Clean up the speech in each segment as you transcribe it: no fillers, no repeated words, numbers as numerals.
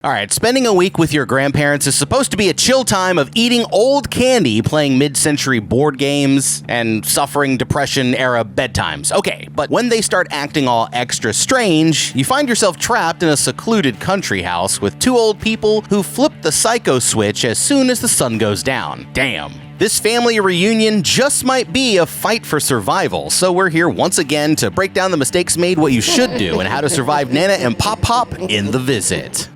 Alright, spending a week with your grandparents is supposed to be a chill time of eating old candy, playing mid-century board games, and suffering Depression-era bedtimes. Okay, but when they start acting all extra strange, you find yourself trapped in a secluded country house with two old people who flip the psycho switch as soon as the sun goes down. Damn. This family reunion just might be a fight for survival, so we're here once again to break down the mistakes made, what you should do, and how to survive Nana and Pop Pop in The Visit.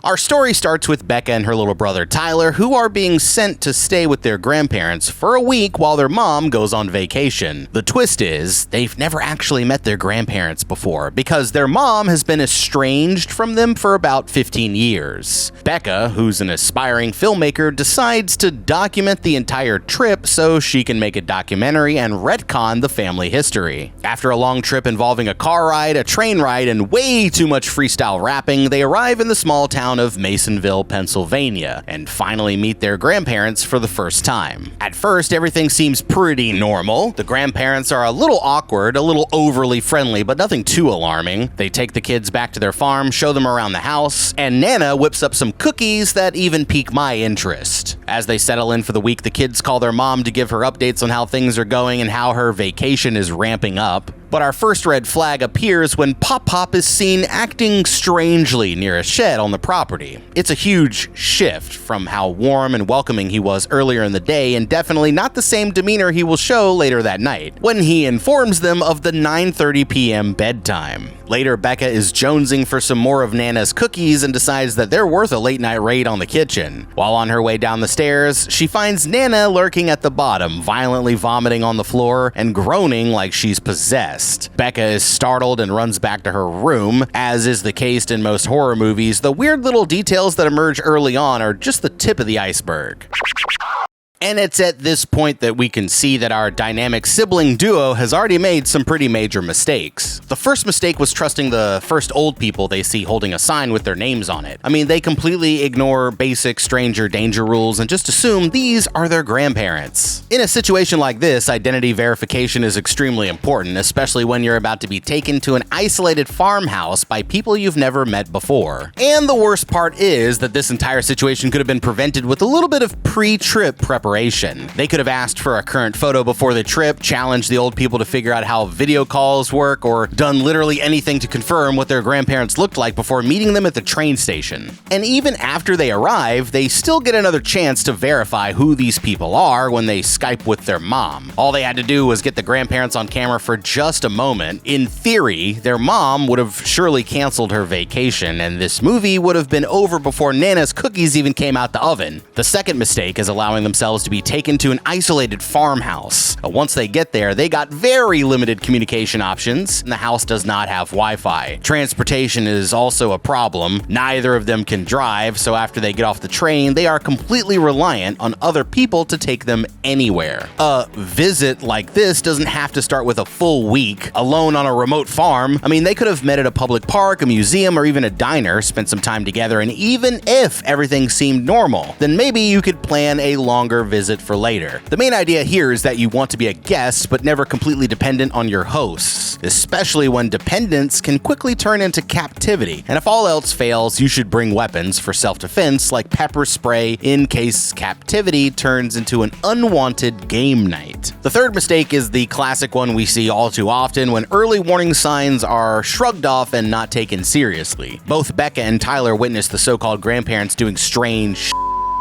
Our story starts with Becca and her little brother Tyler, who are being sent to stay with their grandparents for a week while their mom goes on vacation. The twist is, they've never actually met their grandparents before, because their mom has been estranged from them for about 15 years. Becca, who's an aspiring filmmaker, decides to document the entire trip so she can make a documentary and retcon the family history. After a long trip involving a car ride, a train ride, and way too much freestyle rapping, they arrive in the small town of Masonville, Pennsylvania, and finally meet their grandparents for the first time. At first, everything seems pretty normal. The grandparents are a little awkward, a little overly friendly, but nothing too alarming. They take the kids back to their farm, show them around the house, and Nana whips up some cookies that even pique my interest. As they settle in for the week, the kids call their mom to give her updates on how things are going and how her vacation is ramping up. But our first red flag appears when Pop Pop is seen acting strangely near a shed on the property. It's a huge shift from how warm and welcoming he was earlier in the day, and definitely not the same demeanor he will show later that night, when he informs them of the 9:30 p.m. bedtime. Later, Becca is jonesing for some more of Nana's cookies and decides that they're worth a late-night raid on the kitchen. While on her way down the stairs, she finds Nana lurking at the bottom, violently vomiting on the floor and groaning like she's possessed. Becca is startled and runs back to her room. As is the case in most horror movies, the weird little details that emerge early on are just the tip of the iceberg. And it's at this point that we can see that our dynamic sibling duo has already made some pretty major mistakes. The first mistake was trusting the first old people they see holding a sign with their names on it. I mean, they completely ignore basic stranger danger rules and just assume these are their grandparents. In a situation like this, identity verification is extremely important, especially when you're about to be taken to an isolated farmhouse by people you've never met before. And the worst part is that this entire situation could have been prevented with a little bit of pre-trip preparation. They could have asked for a current photo before the trip, challenged the old people to figure out how video calls work, or done literally anything to confirm what their grandparents looked like before meeting them at the train station. And even after they arrive, they still get another chance to verify who these people are when they Skype with their mom. All they had to do was get the grandparents on camera for just a moment. In theory, their mom would have surely canceled her vacation, and this movie would have been over before Nana's cookies even came out the oven. The second mistake is allowing themselves to be taken to an isolated farmhouse. Once they get there, they got very limited communication options, and the house does not have Wi-Fi. Transportation is also a problem. Neither of them can drive, so after they get off the train, they are completely reliant on other people to take them anywhere. A visit like this doesn't have to start with a full week alone on a remote farm. I mean, they could have met at a public park, a museum, or even a diner, spent some time together, and even if everything seemed normal, then maybe you could plan a longer visit for later. The main idea here is that you want to be a guest, but never completely dependent on your hosts, especially when dependence can quickly turn into captivity. And if all else fails, you should bring weapons for self-defense, like pepper spray, in case captivity turns into an unwanted game night. The third mistake is the classic one we see all too often when early warning signs are shrugged off and not taken seriously. Both Becca and Tyler witnessed the so-called grandparents doing strange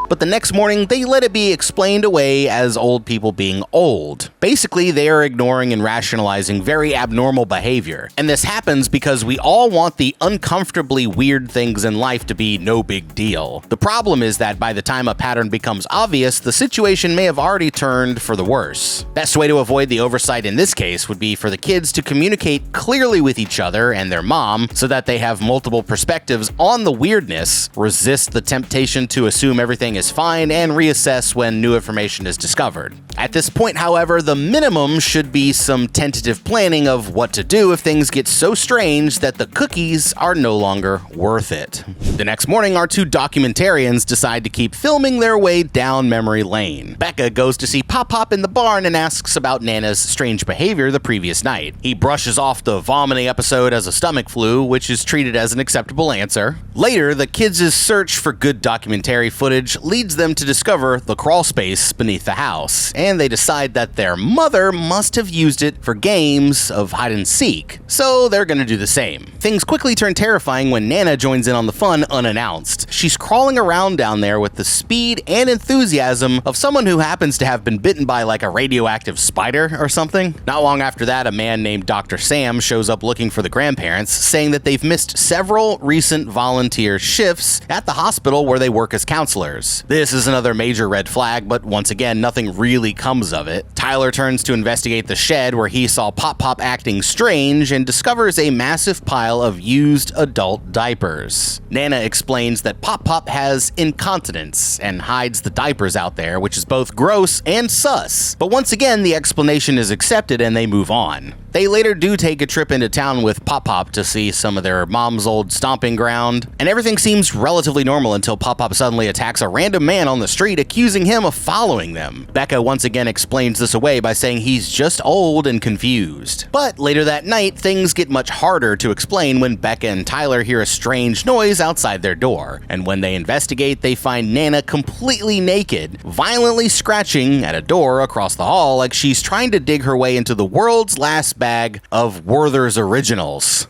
but the next morning, they let it be explained away as old people being old. Basically, they are ignoring and rationalizing very abnormal behavior. And this happens because we all want the uncomfortably weird things in life to be no big deal. The problem is that by the time a pattern becomes obvious, the situation may have already turned for the worse. Best way to avoid the oversight in this case would be for the kids to communicate clearly with each other and their mom so that they have multiple perspectives on the weirdness, resist the temptation to assume everything is fine and reassess when new information is discovered. At this point, however, the minimum should be some tentative planning of what to do if things get so strange that the cookies are no longer worth it. The next morning, our two documentarians decide to keep filming their way down memory lane. Becca goes to see Pop Pop in the barn and asks about Nana's strange behavior the previous night. He brushes off the vomiting episode as a stomach flu, which is treated as an acceptable answer. Later, the kids' search for good documentary footage leads them to discover the crawl space beneath the house, and they decide that their mother must have used it for games of hide and seek, so they're gonna do the same. Things quickly turn terrifying when Nana joins in on the fun unannounced. She's crawling around down there with the speed and enthusiasm of someone who happens to have been bitten by like a radioactive spider or something. Not long after that, a man named Dr. Sam shows up looking for the grandparents, saying that they've missed several recent volunteer shifts at the hospital where they work as counselors. This is another major red flag, but once again, nothing really comes of it. Tyler turns to investigate the shed where he saw Pop Pop acting strange and discovers a massive pile of used adult diapers. Nana explains that Pop Pop has incontinence and hides the diapers out there, which is both gross and sus. But once again, the explanation is accepted and they move on. They later do take a trip into town with Pop Pop to see some of their mom's old stomping ground, and everything seems relatively normal until Pop Pop suddenly attacks a random man on the street, accusing him of following them. Becca once again explains this away by saying he's just old and confused. But later that night, things get much harder to explain when Becca and Tyler hear a strange noise outside their door, and when they investigate, they find Nana completely naked, violently scratching at a door across the hall like she's trying to dig her way into the world's last bag of Werther's Originals.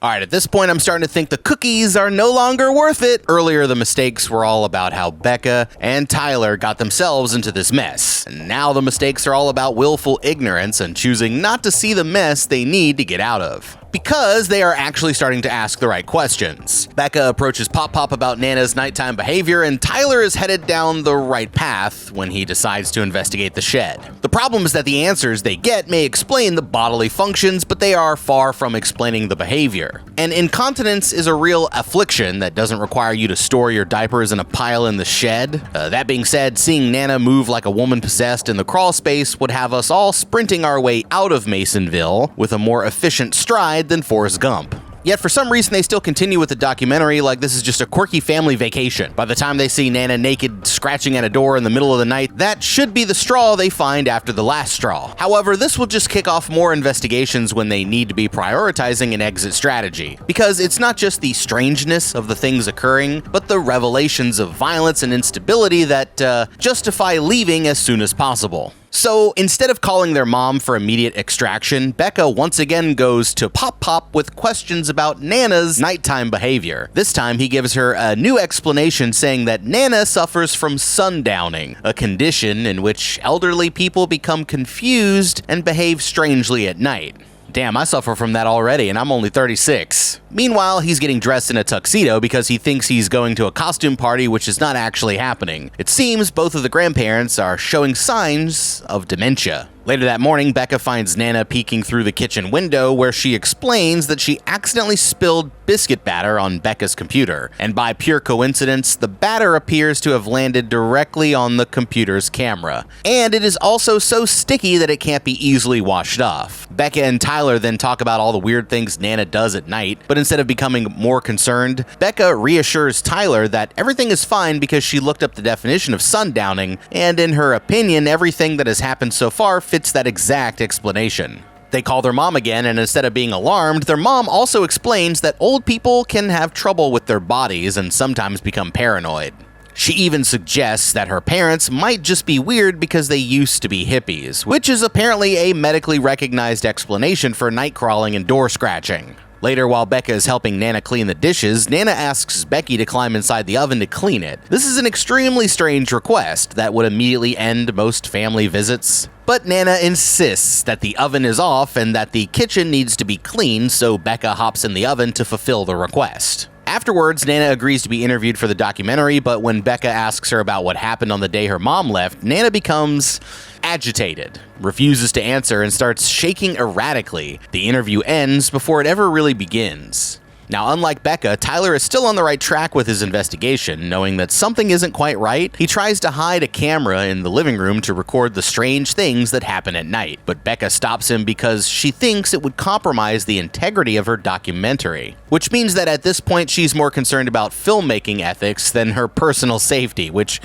Alright, at this point I'm starting to think the cookies are no longer worth it. Earlier the mistakes were all about how Becca and Tyler got themselves into this mess. And now the mistakes are all about willful ignorance and choosing not to see the mess they need to get out of. Because they are actually starting to ask the right questions. Becca approaches Pop Pop about Nana's nighttime behavior, and Tyler is headed down the right path when he decides to investigate the shed. The problem is that the answers they get may explain the bodily functions, but they are far from explaining the behavior. And incontinence is a real affliction that doesn't require you to store your diapers in a pile in the shed. That being said, seeing Nana move like a woman possessed in the crawl space would have us all sprinting our way out of Masonville with a more efficient stride than Forrest Gump. Yet for some reason they still continue with the documentary like this is just a quirky family vacation. By the time they see Nana naked scratching at a door in the middle of the night, that should be the straw they find after the last straw. However, this will just kick off more investigations when they need to be prioritizing an exit strategy. Because it's not just the strangeness of the things occurring, but the revelations of violence and instability that justify leaving as soon as possible. So instead of calling their mom for immediate extraction, Becca once again goes to Pop Pop with questions about Nana's nighttime behavior. This time he gives her a new explanation saying that Nana suffers from sundowning, a condition in which elderly people become confused and behave strangely at night. Damn, I suffer from that already, and I'm only 36. Meanwhile, he's getting dressed in a tuxedo because he thinks he's going to a costume party, which is not actually happening. It seems both of the grandparents are showing signs of dementia. Later that morning, Becca finds Nana peeking through the kitchen window where she explains that she accidentally spilled biscuit batter on Becca's computer, and by pure coincidence, the batter appears to have landed directly on the computer's camera. And it is also so sticky that it can't be easily washed off. Becca and Tyler then talk about all the weird things Nana does at night, but instead of becoming more concerned, Becca reassures Tyler that everything is fine because she looked up the definition of sundowning, and in her opinion, everything that has happened so far fits that exact explanation. They call their mom again, and instead of being alarmed, their mom also explains that old people can have trouble with their bodies and sometimes become paranoid. She even suggests that her parents might just be weird because they used to be hippies, which is apparently a medically recognized explanation for night crawling and door scratching. Later, while Becca is helping Nana clean the dishes, Nana asks Becky to climb inside the oven to clean it. This is an extremely strange request that would immediately end most family visits. But Nana insists that the oven is off and that the kitchen needs to be cleaned, so Becca hops in the oven to fulfill the request. Afterwards, Nana agrees to be interviewed for the documentary, but when Becca asks her about what happened on the day her mom left, Nana becomes agitated, refuses to answer, and starts shaking erratically. The interview ends before it ever really begins. Now, unlike Becca, Tyler is still on the right track with his investigation. Knowing that something isn't quite right, he tries to hide a camera in the living room to record the strange things that happen at night. But Becca stops him because she thinks it would compromise the integrity of her documentary. Which means that at this point, she's more concerned about filmmaking ethics than her personal safety, which,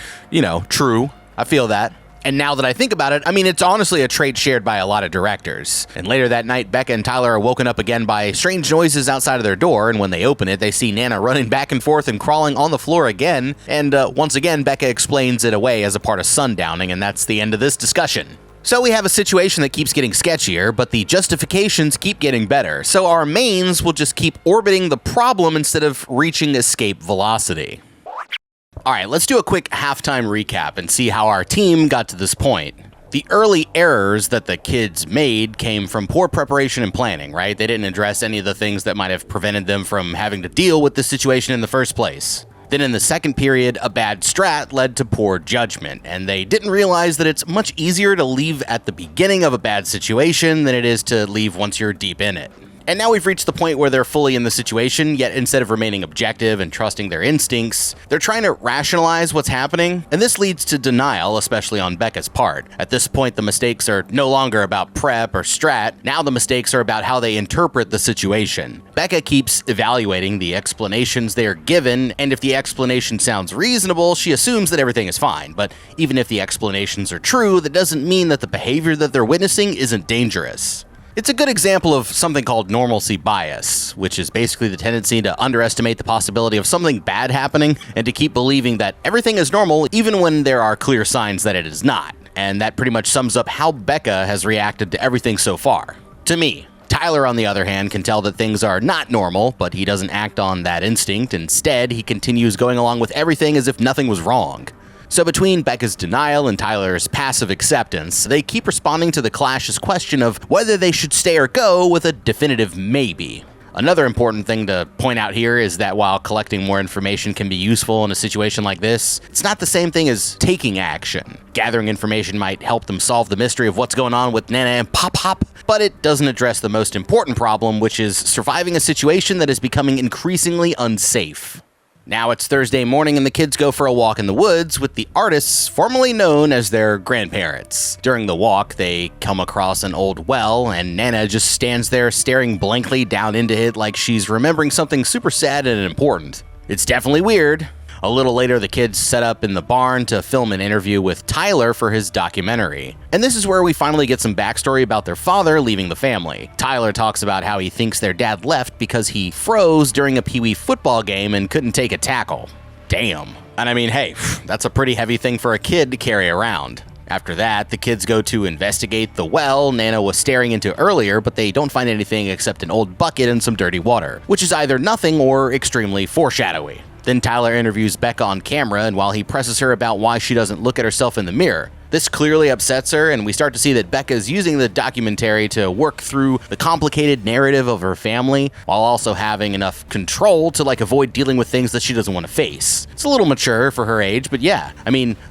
true. I feel that. And now that I think about it, it's honestly a trait shared by a lot of directors. And later that night, Becca and Tyler are woken up again by strange noises outside of their door, and when they open it, they see Nana running back and forth and crawling on the floor again. And once again, Becca explains it away as a part of sundowning, and that's the end of this discussion. So we have a situation that keeps getting sketchier, but the justifications keep getting better. So our mains will just keep orbiting the problem instead of reaching escape velocity. Alright, let's do a quick halftime recap and see how our team got to this point. The early errors that the kids made came from poor preparation and planning, right? They didn't address any of the things that might have prevented them from having to deal with this situation in the first place. Then in the second period, a bad strat led to poor judgment, and they didn't realize that it's much easier to leave at the beginning of a bad situation than it is to leave once you're deep in it. And now we've reached the point where they're fully in the situation, yet instead of remaining objective and trusting their instincts, they're trying to rationalize what's happening, and this leads to denial, especially on Becca's part. At this point, the mistakes are no longer about prep or strat, now the mistakes are about how they interpret the situation. Becca keeps evaluating the explanations they are given, and if the explanation sounds reasonable, she assumes that everything is fine. But even if the explanations are true, that doesn't mean that the behavior that they're witnessing isn't dangerous. It's a good example of something called normalcy bias, which is basically the tendency to underestimate the possibility of something bad happening and to keep believing that everything is normal even when there are clear signs that it is not. And that pretty much sums up how Becca has reacted to everything so far. To me. Tyler, on the other hand, can tell that things are not normal, but he doesn't act on that instinct. Instead, he continues going along with everything as if nothing was wrong. So between Becca's denial and Tyler's passive acceptance, they keep responding to the Clash's question of whether they should stay or go with a definitive maybe. Another important thing to point out here is that while collecting more information can be useful in a situation like this, it's not the same thing as taking action. Gathering information might help them solve the mystery of what's going on with Nana and Pop, but it doesn't address the most important problem, which is surviving a situation that is becoming increasingly unsafe. Now it's Thursday morning and the kids go for a walk in the woods with the artists formerly known as their grandparents. During the walk, they come across an old well, and Nana just stands there staring blankly down into it like she's remembering something super sad and important. It's definitely weird. A little later, the kids set up in the barn to film an interview with Tyler for his documentary. And this is where we finally get some backstory about their father leaving the family. Tyler talks about how he thinks their dad left because he froze during a Pee Wee football game and couldn't take a tackle. Damn. And hey, that's a pretty heavy thing for a kid to carry around. After that, the kids go to investigate the well Nana was staring into earlier, but they don't find anything except an old bucket and some dirty water, which is either nothing or extremely foreshadowy. Then Tyler interviews Becca on camera, and while he presses her about why she doesn't look at herself in the mirror, this clearly upsets her, and we start to see that Becca is using the documentary to work through the complicated narrative of her family, while also having enough control to avoid dealing with things that she doesn't want to face. It's a little mature for her age, but yeah.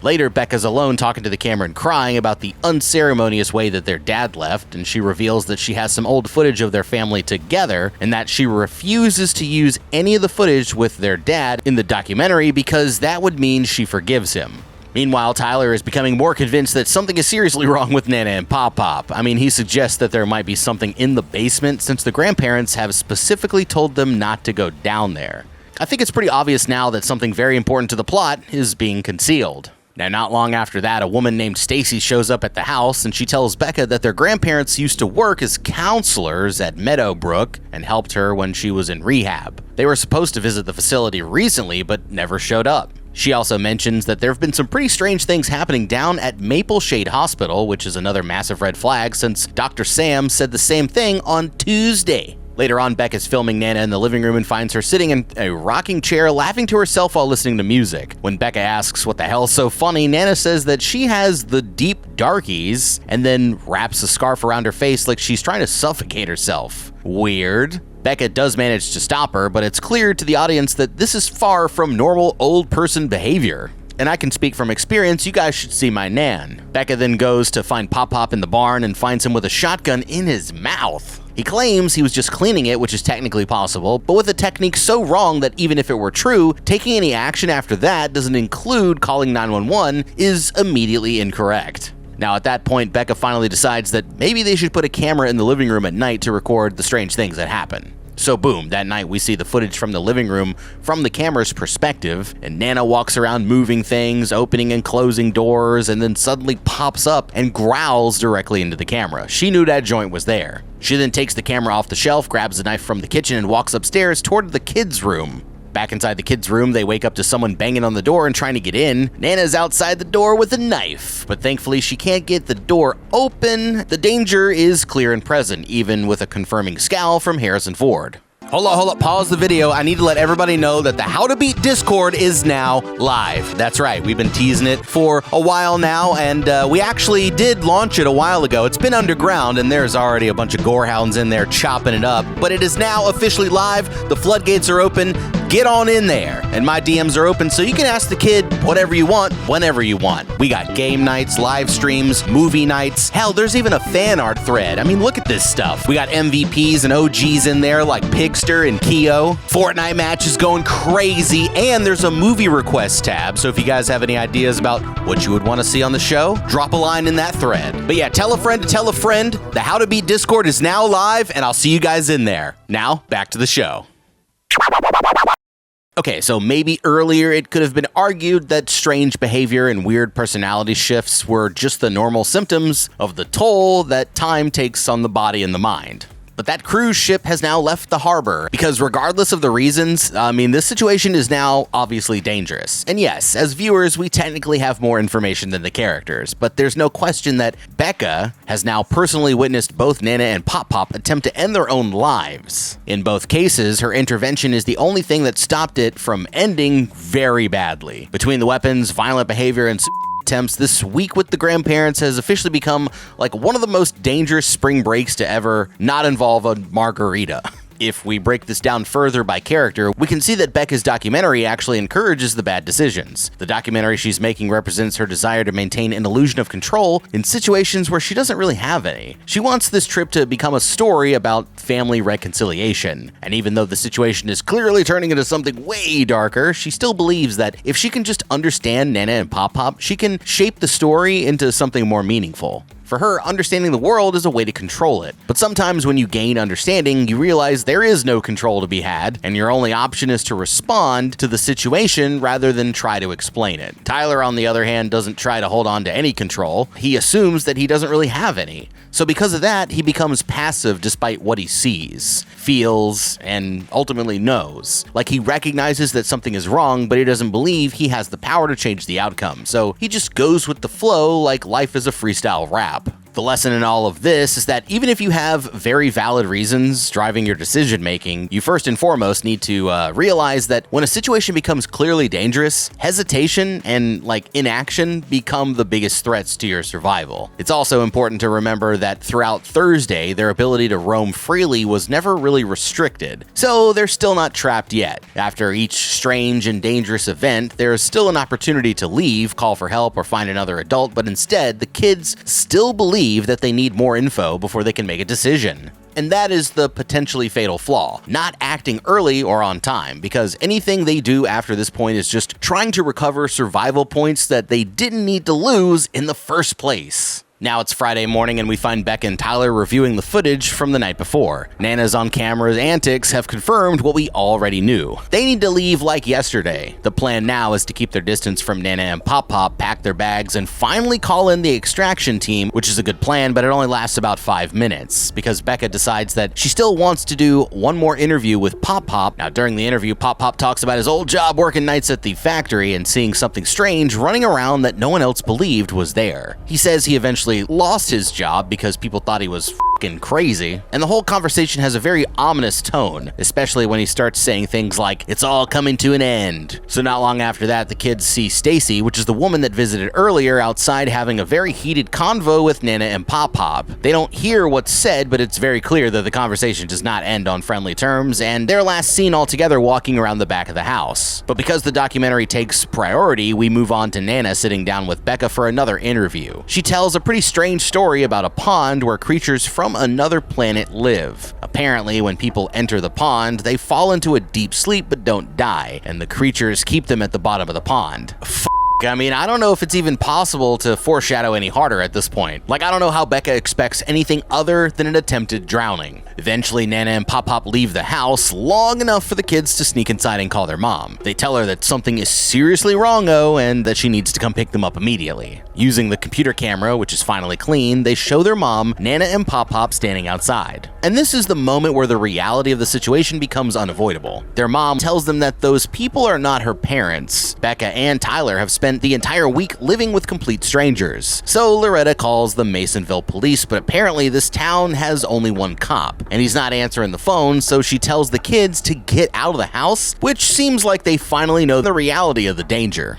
Later Becca's alone talking to the camera and crying about the unceremonious way that their dad left, and she reveals that she has some old footage of their family together, and that she refuses to use any of the footage with their dad in the documentary because that would mean she forgives him. Meanwhile, Tyler is becoming more convinced that something is seriously wrong with Nana and Pop. He suggests that there might be something in the basement since the grandparents have specifically told them not to go down there. I think it's pretty obvious now that something very important to the plot is being concealed. Now, not long after that, a woman named Stacy shows up at the house, and she tells Becca that their grandparents used to work as counselors at Meadowbrook and helped her when she was in rehab. They were supposed to visit the facility recently, but never showed up. She also mentions that there have been some pretty strange things happening down at Maple Shade Hospital, which is another massive red flag since Dr. Sam said the same thing on Tuesday. Later on, Becca's filming Nana in the living room and finds her sitting in a rocking chair laughing to herself while listening to music. When Becca asks what the hell's so funny, Nana says that she has the deep darkies and then wraps a scarf around her face like she's trying to suffocate herself. Weird. Becca does manage to stop her, but it's clear to the audience that this is far from normal old person behavior. And I can speak from experience, you guys should see my nan. Becca then goes to find Pop in the barn and finds him with a shotgun in his mouth. He claims he was just cleaning it, which is technically possible, but with a technique so wrong that even if it were true, taking any action after that doesn't include calling 911 is immediately incorrect. Now, at that point, Becca finally decides that maybe they should put a camera in the living room at night to record the strange things that happen. So boom, that night we see the footage from the living room from the camera's perspective, and Nana walks around moving things, opening and closing doors, and then suddenly pops up and growls directly into the camera. She knew that joint was there. She then takes the camera off the shelf, grabs a knife from the kitchen, and walks upstairs toward the kids' room. Back inside the kids' room, they wake up to someone banging on the door and trying to get in. Nana's outside the door with a knife, but thankfully she can't get the door open. The danger is clear and present, even with a confirming scowl from Harrison Ford. Hold up, pause the video. I need to let everybody know that the How to Beat Discord is now live. That's right, we've been teasing it for a while now, and we actually did launch it a while ago. It's been underground, and there's already a bunch of gorehounds in there chopping it up, but it is now officially live. The floodgates are open. Get on in there, and my DMs are open, so you can ask the kid whatever you want, whenever you want. We got game nights, live streams, movie nights. Hell, there's even a fan art thread. I mean, look at this stuff. We got MVPs and OGs in there like Pigster and Keo. Fortnite matches going crazy, and there's a movie request tab, so if you guys have any ideas about what you would want to see on the show, drop a line in that thread. But yeah, tell a friend to tell a friend. The How to Beat Discord is now live, and I'll see you guys in there. Now, back to the show. Okay, so maybe earlier it could have been argued that strange behavior and weird personality shifts were just the normal symptoms of the toll that time takes on the body and the mind. But that cruise ship has now left the harbor because regardless of the reasons, this situation is now obviously dangerous. And yes, as viewers, we technically have more information than the characters, but there's no question that Becca has now personally witnessed both Nana and Pop Pop attempt to end their own lives. In both cases, her intervention is the only thing that stopped it from ending very badly. Between the weapons, violent behavior, and attempts, this week with the grandparents has officially become like one of the most dangerous spring breaks to ever not involve a margarita. If we break this down further by character, we can see that Becca's documentary actually encourages the bad decisions. The documentary she's making represents her desire to maintain an illusion of control in situations where she doesn't really have any. She wants this trip to become a story about family reconciliation. And even though the situation is clearly turning into something way darker, she still believes that if she can just understand Nana and Pop Pop, she can shape the story into something more meaningful. For her, understanding the world is a way to control it. But sometimes when you gain understanding, you realize there is no control to be had, and your only option is to respond to the situation rather than try to explain it. Tyler, on the other hand, doesn't try to hold on to any control. He assumes that he doesn't really have any. So because of that, he becomes passive despite what he sees, feels, and ultimately knows. Like he recognizes that something is wrong, but he doesn't believe he has the power to change the outcome. So he just goes with the flow like life is a freestyle rap. The lesson in all of this is that even if you have very valid reasons driving your decision making, you first and foremost need to realize that when a situation becomes clearly dangerous, hesitation and inaction become the biggest threats to your survival. It's also important to remember that throughout Thursday, their ability to roam freely was never really restricted, so they're still not trapped yet. After each strange and dangerous event, there's still an opportunity to leave, call for help, or find another adult, but instead, the kids still believe that they need more info before they can make a decision. And that is the potentially fatal flaw, not acting early or on time, because anything they do after this point is just trying to recover survival points that they didn't need to lose in the first place. Now it's Friday morning and we find Becca and Tyler reviewing the footage from the night before. Nana's on camera's antics have confirmed what we already knew. They need to leave like yesterday. The plan now is to keep their distance from Nana and Pop Pop, pack their bags, and finally call in the extraction team, which is a good plan, but it only lasts about 5 minutes, because Becca decides that she still wants to do one more interview with Pop Pop. Now during the interview, Pop Pop talks about his old job working nights at the factory and seeing something strange running around that no one else believed was there. He says he eventually lost his job because people thought he was f***ing crazy, and the whole conversation has a very ominous tone, especially when he starts saying things like, "It's all coming to an end." So not long after that, the kids see Stacy, which is the woman that visited earlier, outside having a very heated convo with Nana and Pop Pop. They don't hear what's said, but it's very clear that the conversation does not end on friendly terms, and they're last seen all together walking around the back of the house. But because the documentary takes priority, we move on to Nana sitting down with Becca for another interview. She tells a pretty strange story about a pond where creatures from from another planet live. Apparently, when people enter the pond, they fall into a deep sleep but don't die, and the creatures keep them at the bottom of the pond. I mean, I don't know if it's even possible to foreshadow any harder at this point. Like, I don't know how Becca expects anything other than an attempted drowning. Eventually, Nana and Pop Pop leave the house long enough for the kids to sneak inside and call their mom. They tell her that something is seriously wrong, though, and that she needs to come pick them up immediately. Using the computer camera, which is finally clean, they show their mom, Nana and Pop Pop standing outside. And this is the moment where the reality of the situation becomes unavoidable. Their mom tells them that those people are not her parents. Becca and Tyler have spent the entire week living with complete strangers. So Loretta calls the Masonville police, but apparently this town has only one cop, and he's not answering the phone, so she tells the kids to get out of the house, which seems like they finally know the reality of the danger.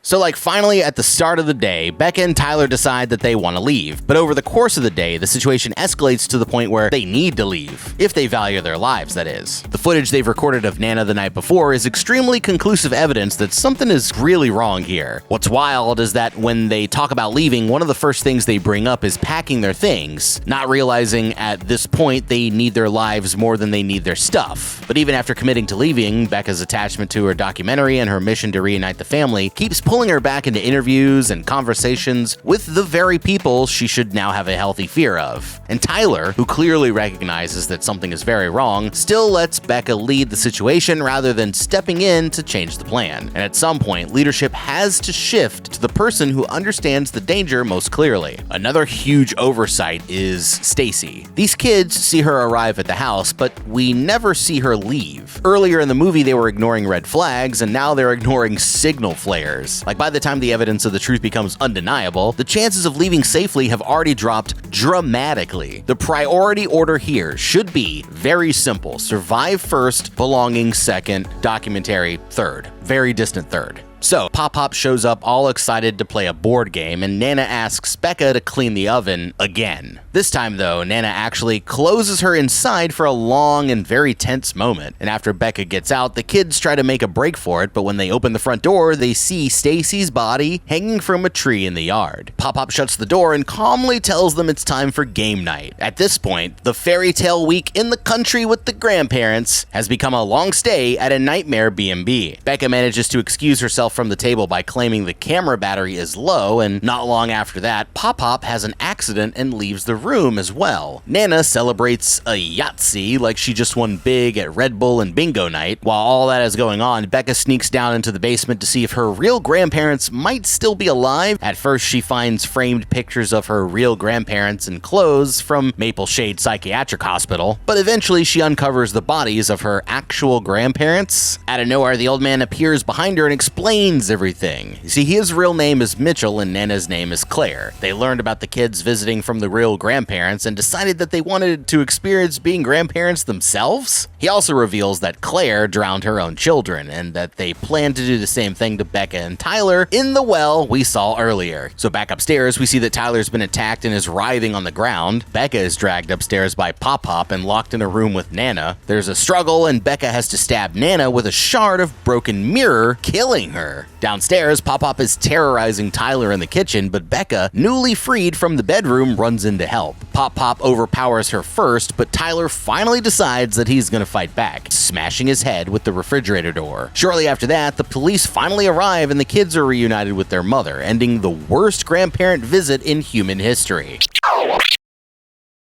So finally at the start of the day, Becca and Tyler decide that they want to leave, but over the course of the day, the situation escalates to the point where they need to leave, if they value their lives, that is. The footage they've recorded of Nana the night before is extremely conclusive evidence that something is really wrong here. What's wild is that when they talk about leaving, one of the first things they bring up is packing their things, not realizing at this point they need their lives more than they need their stuff. But even after committing to leaving, Becca's attachment to her documentary and her mission to reunite the family keeps pulling her back into interviews and conversations with the very people she should now have a healthy fear of. And Tyler, who clearly recognizes that something is very wrong, still lets Becca lead the situation rather than stepping in to change the plan. And at some point, leadership has to shift to the person who understands the danger most clearly. Another huge oversight is Stacy. These kids see her arrive at the house, but we never see her leave. Earlier in the movie, they were ignoring red flags, and now they're ignoring signal flares. By the time the evidence of the truth becomes undeniable, the chances of leaving safely have already dropped dramatically. The priority order here should be very simple: survive first, belonging second, documentary third. Very distant third. So, Pop Pop shows up all excited to play a board game, and Nana asks Becca to clean the oven again. This time, though, Nana actually closes her inside for a long and very tense moment. And after Becca gets out, the kids try to make a break for it, but when they open the front door, they see Stacy's body hanging from a tree in the yard. Pop Pop shuts the door and calmly tells them it's time for game night. At this point, the fairy tale week in the country with the grandparents has become a long stay at a nightmare B&B. Becca manages to excuse herself from the table by claiming the camera battery is low, and not long after that, Pop Pop has an accident and leaves the room as well. Nana celebrates a Yahtzee like she just won big at Red Bull and bingo night. While all that is going on, Becca sneaks down into the basement to see if her real grandparents might still be alive. At first, she finds framed pictures of her real grandparents in clothes from Maple Shade Psychiatric Hospital, but eventually she uncovers the bodies of her actual grandparents. Out of nowhere, the old man appears behind her and explains everything. You see, his real name is Mitchell and Nana's name is Claire. They learned about the kids visiting from the real grandparents and decided that they wanted to experience being grandparents themselves. He also reveals that Claire drowned her own children and that they plan to do the same thing to Becca and Tyler in the well we saw earlier. So back upstairs, we see that Tyler's been attacked and is writhing on the ground. Becca is dragged upstairs by Pop Pop and locked in a room with Nana. There's a struggle and Becca has to stab Nana with a shard of broken mirror, killing her. Downstairs, Pop Pop is terrorizing Tyler in the kitchen, but Becca, newly freed from the bedroom, runs in to help. Pop Pop overpowers her first, but Tyler finally decides that he's gonna fight back, smashing his head with the refrigerator door. Shortly after that, the police finally arrive and the kids are reunited with their mother, ending the worst grandparent visit in human history.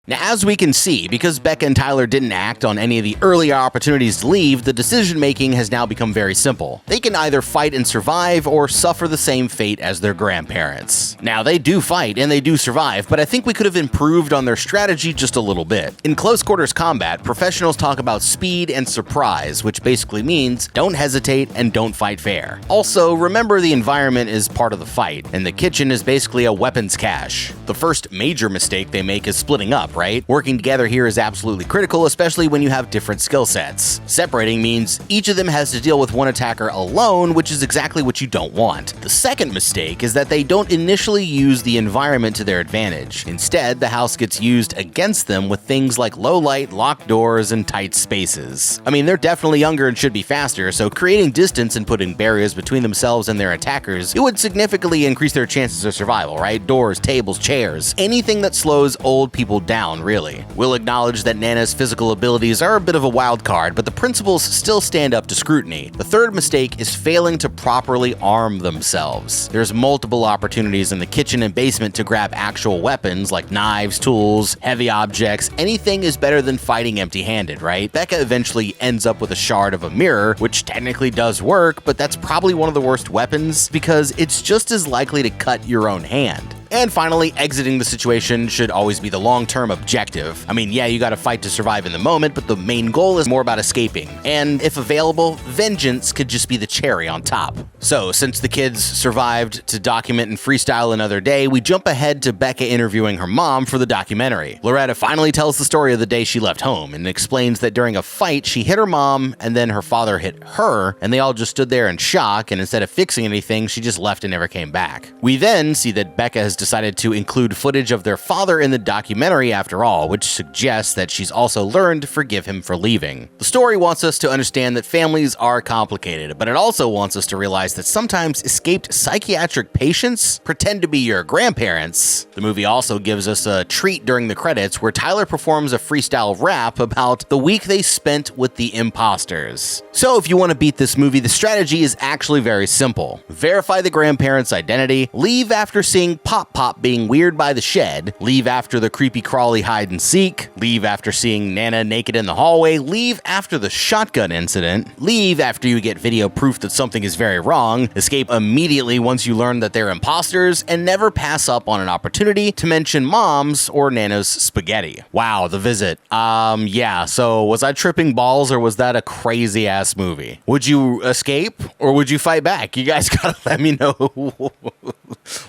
Now, as we can see, because Becca and Tyler didn't act on any of the earlier opportunities to leave, the decision-making has now become very simple. They can either fight and survive, or suffer the same fate as their grandparents. Now, they do fight, and they do survive, but I think we could have improved on their strategy just a little bit. In close quarters combat, professionals talk about speed and surprise, which basically means don't hesitate and don't fight fair. Also, remember the environment is part of the fight, and the kitchen is basically a weapons cache. The first major mistake they make is splitting up, right? Working together here is absolutely critical, especially when you have different skill sets. Separating means each of them has to deal with one attacker alone, which is exactly what you don't want. The second mistake is that they don't initially use the environment to their advantage. Instead, the house gets used against them with things like low light, locked doors, and tight spaces. I mean, they're definitely younger and should be faster, so creating distance and putting barriers between themselves and their attackers, it would significantly increase their chances of survival, right? Doors, tables, chairs, anything that slows old people down, really. We'll acknowledge that Nana's physical abilities are a bit of a wild card, but the principles still stand up to scrutiny. The third mistake is failing to properly arm themselves. There's multiple opportunities in the kitchen and basement to grab actual weapons like knives, tools, heavy objects. Anything is better than fighting empty-handed, right? Becca eventually ends up with a shard of a mirror, which technically does work, but that's probably one of the worst weapons because it's just as likely to cut your own hand. And finally, exiting the situation should always be the long-term objective. I mean, yeah, you gotta fight to survive in the moment, but the main goal is more about escaping. And if available, vengeance could just be the cherry on top. So, since the kids survived to document and freestyle another day, we jump ahead to Becca interviewing her mom for the documentary. Loretta finally tells the story of the day she left home and explains that during a fight, she hit her mom and then her father hit her, and they all just stood there in shock, and instead of fixing anything, she just left and never came back. We then see that Becca has decided to include footage of their father in the documentary after all, which suggests that she's also learned to forgive him for leaving. The story wants us to understand that families are complicated, but it also wants us to realize that sometimes escaped psychiatric patients pretend to be your grandparents. The movie also gives us a treat during the credits where Tyler performs a freestyle rap about the week they spent with the imposters. So if you want to beat this movie, the strategy is actually very simple. Verify the grandparents' identity, leave after seeing Pop being weird by the shed, leave after the creepy crawly hide and seek, leave after seeing Nana naked in the hallway, leave after the shotgun incident, leave after you get video proof that something is very wrong, escape immediately once you learn that they're imposters, and never pass up on an opportunity to mention Mom's or Nana's spaghetti. Wow, The Visit. Yeah, so was I tripping balls or was that a crazy ass movie? Would you escape or would you fight back? You guys gotta let me know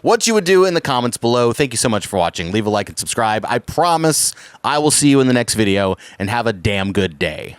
what you would do in the comments below. Thank you so much for watching. Leave a like and subscribe. I promise I will see you in the next video, and have a damn good day.